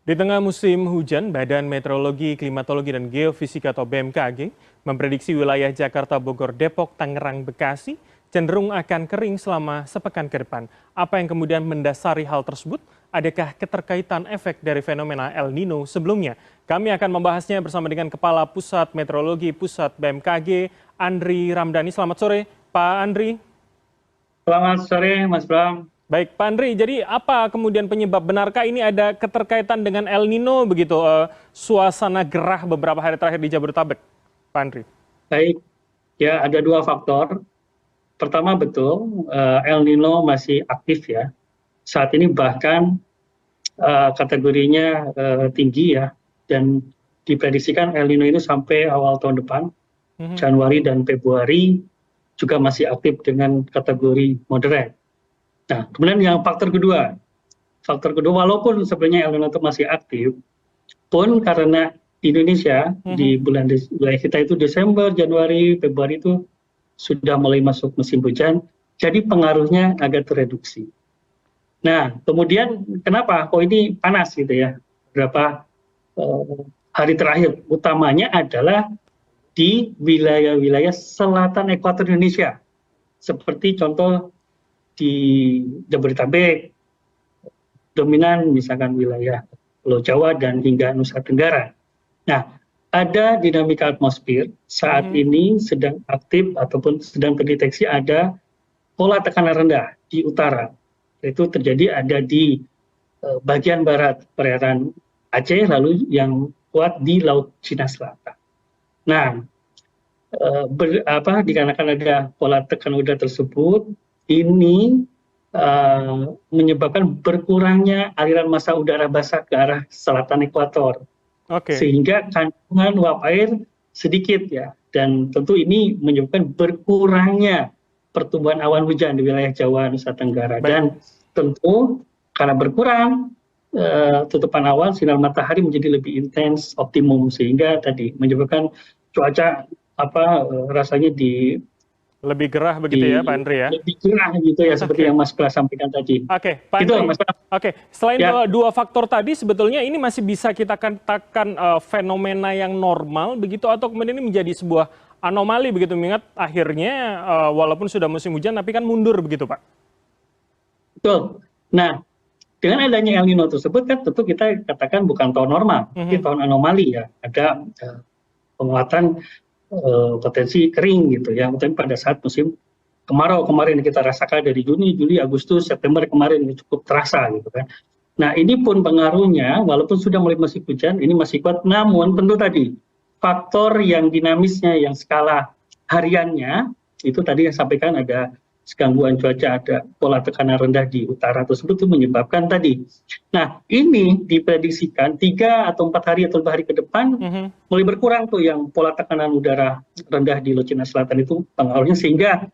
Di tengah musim hujan, Badan Meteorologi, Klimatologi, dan Geofisika atau BMKG memprediksi wilayah Jakarta, Bogor, Depok, Tangerang, Bekasi cenderung akan kering selama sepekan ke depan. Apa yang kemudian mendasari hal tersebut? Adakah keterkaitan efek dari fenomena El Nino sebelumnya? Kami akan membahasnya bersama dengan Kepala Pusat Meteorologi Pusat BMKG, Andri Ramdhani. Selamat sore, Pak Andri. Selamat sore, Mas Bram. Baik, Pak Andri, jadi apa kemudian penyebab? Benarkah ini ada keterkaitan dengan El Nino begitu, suasana gerah beberapa hari terakhir di Jabodetabek, Pak Andri? Baik, ya ada dua faktor. Pertama betul, El Nino masih aktif ya. Saat ini bahkan kategorinya tinggi ya, dan diprediksikan El Nino ini sampai awal tahun depan, Januari dan Februari juga masih aktif dengan kategori moderate. Nah, kemudian yang faktor kedua walaupun sebenarnya El Nino itu masih aktif, pun karena di Indonesia di wilayah kita itu Desember, Januari, Februari itu sudah mulai masuk musim hujan, jadi pengaruhnya agak tereduksi. Nah, kemudian kenapa kok ini panas gitu ya? Beberapa hari terakhir, utamanya adalah di wilayah-wilayah selatan ekuator Indonesia, seperti contoh di Jabodetabek, dominan misalkan wilayah Pulau Jawa dan hingga Nusa Tenggara. Nah, ada dinamika atmosfer saat ini sedang aktif ataupun sedang terdeteksi ada pola tekanan rendah di utara. Itu terjadi ada di bagian barat perairan Aceh, lalu yang kuat di Laut Cina Selatan. Nah, dikarenakan ada pola tekanan udara tersebut, ini menyebabkan berkurangnya aliran massa udara basah ke arah selatan ekuator. Sehingga kandungan uap air sedikit ya, dan tentu ini menyebabkan berkurangnya pertumbuhan awan hujan di wilayah Jawa, Nusa Tenggara. Dan tentu karena berkurang tutupan awan, sinar matahari menjadi lebih intens, optimum, sehingga tadi menyebabkan cuaca rasanya lebih gerah begitu ya, Pak Andri ya? Lebih gerah gitu ya, seperti yang Mas Pras sampaikan tadi. Oke, Pak Andri. Oke, selain dua faktor tadi, sebetulnya ini masih bisa kita katakan fenomena yang normal begitu, atau kemudian ini menjadi sebuah anomali begitu, mengingat akhirnya walaupun sudah musim hujan, tapi kan mundur begitu, Pak? Betul. Nah, dengan adanya El Nino tersebut kan tentu kita katakan bukan tahun normal, tapi tahun anomali ya. Ada penguatan potensi kering gitu ya, tapi pada saat musim kemarau kemarin kita rasakan dari Juni, Juli, Agustus, September kemarin ini cukup terasa gitu kan. Nah, ini pun pengaruhnya walaupun sudah mulai musim hujan ini masih kuat, namun tentu tadi faktor yang dinamisnya, yang skala hariannya itu tadi yang sampaikan ada gangguan cuaca, ada pola tekanan rendah di utara tersebut itu menyebabkan tadi. Nah, ini diprediksikan 3 atau 4 hari atau 5 hari ke depan mulai berkurang tuh yang pola tekanan udara rendah di Laut Cina Selatan itu pengaruhnya, sehingga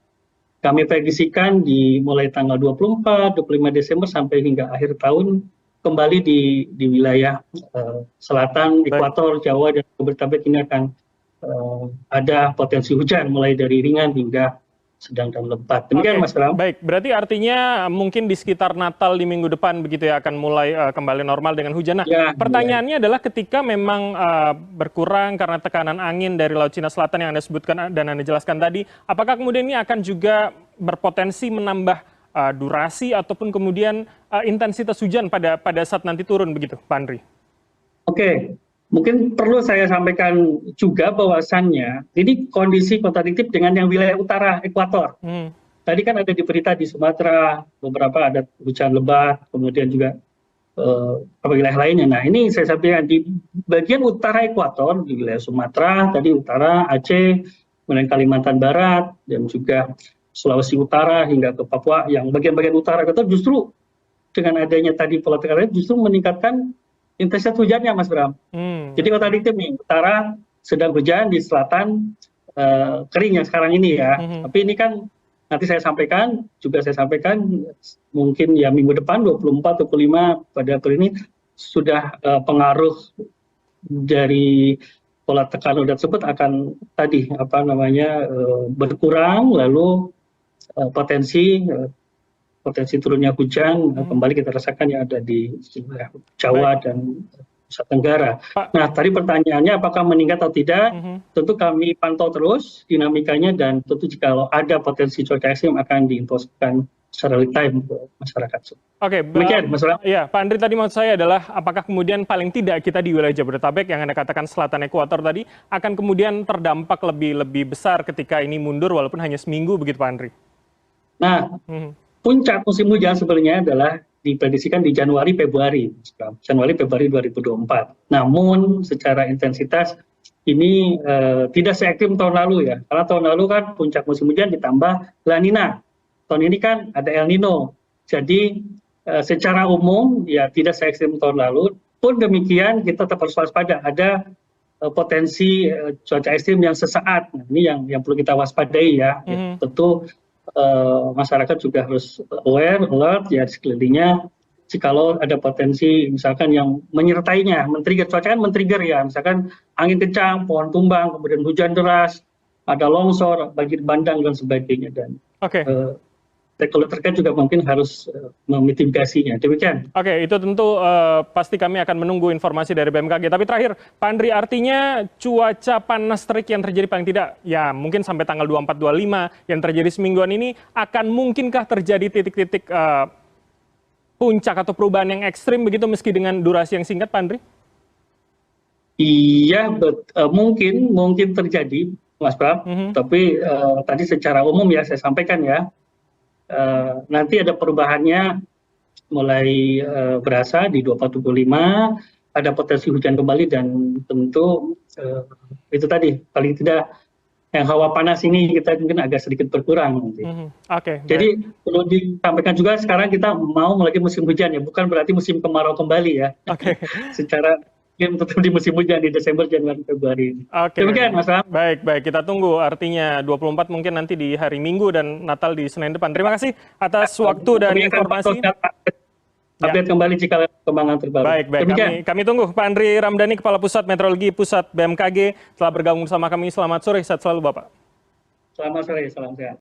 kami prediksikan di mulai tanggal 24, 25 Desember sampai hingga akhir tahun kembali di wilayah selatan, ekuator, Jawa, dan Jabodetabek ini akan ada potensi hujan mulai dari ringan hingga sedang dan lebat. Demikian Mas Bram. Baik, berarti artinya mungkin di sekitar Natal di minggu depan begitu ya akan mulai kembali normal dengan hujan. Nah, pertanyaannya adalah ketika memang berkurang karena tekanan angin dari Laut Cina Selatan yang Anda sebutkan dan Anda jelaskan tadi, apakah kemudian ini akan juga berpotensi menambah durasi ataupun kemudian intensitas hujan pada saat nanti turun begitu, Pak Andri? Oke. Mungkin perlu saya sampaikan juga bahwasannya ini kondisi kontradiktif dengan yang wilayah utara ekuator. Tadi kan ada di berita di Sumatera, beberapa ada hujan lebat, kemudian juga wilayah lainnya. Nah, ini saya sampaikan di bagian utara ekuator, di wilayah Sumatera, tadi utara, Aceh, kemudian Kalimantan Barat, dan juga Sulawesi Utara hingga ke Papua, yang bagian-bagian utara itu justru dengan adanya tadi pola tekanan justru meningkatkan intensitas hujannya, Mas Bram. Jadi kontradiktif nih, utara sedang hujan, di selatan kering yang sekarang ini ya. Tapi ini kan nanti saya sampaikan mungkin ya minggu depan 24, 25 pada April ini sudah pengaruh dari pola tekanan udara tersebut akan tadi berkurang, lalu potensi potensi turunnya hujan kembali kita rasakan yang ada di Jawa dan Nusa Tenggara. Nah, tadi pertanyaannya apakah meningkat atau tidak? Tentu kami pantau terus dinamikanya dan tentu jika ada potensi cuaca ekstrim akan diinfokan secara real time ke masyarakat. Oke, ya, Pak Andri tadi maksud saya adalah apakah kemudian paling tidak kita di wilayah Jabodetabek yang Anda katakan selatan ekuator tadi akan kemudian terdampak lebih besar ketika ini mundur walaupun hanya seminggu begitu Pak Andri? Nah, puncak musim hujan sebenarnya adalah diprediksikan di Januari Februari 2024. Namun secara intensitas ini tidak se-ekstrim tahun lalu ya. Karena tahun lalu kan puncak musim hujan ditambah La Nina. Tahun ini kan ada El Nino. Jadi secara umum ya tidak se-ekstrim tahun lalu. Pun demikian kita tetap harus waspada. Ada potensi cuaca ekstrim yang sesaat. Nah, ini yang perlu kita waspadai ya. Tentu masyarakat juga harus aware, alert ya di sekelilingnya jikalau ada potensi misalkan yang menyertainya, men-trigger cuaca kan men-trigger ya, misalkan angin kencang, pohon tumbang, kemudian hujan deras, ada longsor, banjir bandang dan sebagainya dan stakeholder terkait juga mungkin harus memitigasinya. Demikian. Oke, itu tentu pasti kami akan menunggu informasi dari BMKG. Tapi terakhir, Pak Andri, artinya cuaca panas terik yang terjadi paling tidak, ya mungkin sampai tanggal 24-25 yang terjadi semingguan ini, akan mungkinkah terjadi titik-titik puncak atau perubahan yang ekstrim begitu meski dengan durasi yang singkat, Pak Andri? Iya, mungkin terjadi, Mas Pram. Tapi tadi secara umum ya saya sampaikan ya, nanti ada perubahannya mulai berasa di 24-25, ada potensi hujan kembali dan tentu itu tadi paling tidak yang hawa panas ini kita mungkin agak sedikit berkurang nanti. Jadi perlu disampaikan juga sekarang kita mau mulai musim hujan ya, bukan berarti musim kemarau kembali ya. Secara tetap di musim hujan di Desember, Januari, Februari. Demikian, Mas Ram. Baik, kita tunggu. Artinya 24 mungkin nanti di hari Minggu dan Natal di Senin depan. Terima kasih atas waktu dan informasi. Update kembali jika perkembangan terbaru. Baik. Kami tunggu. Pak Andri Ramdhani, Kepala Pusat Meteorologi Pusat BMKG, telah bergabung bersama kami. Selamat sore, sehat selalu Bapak. Selamat sore, salam sehat.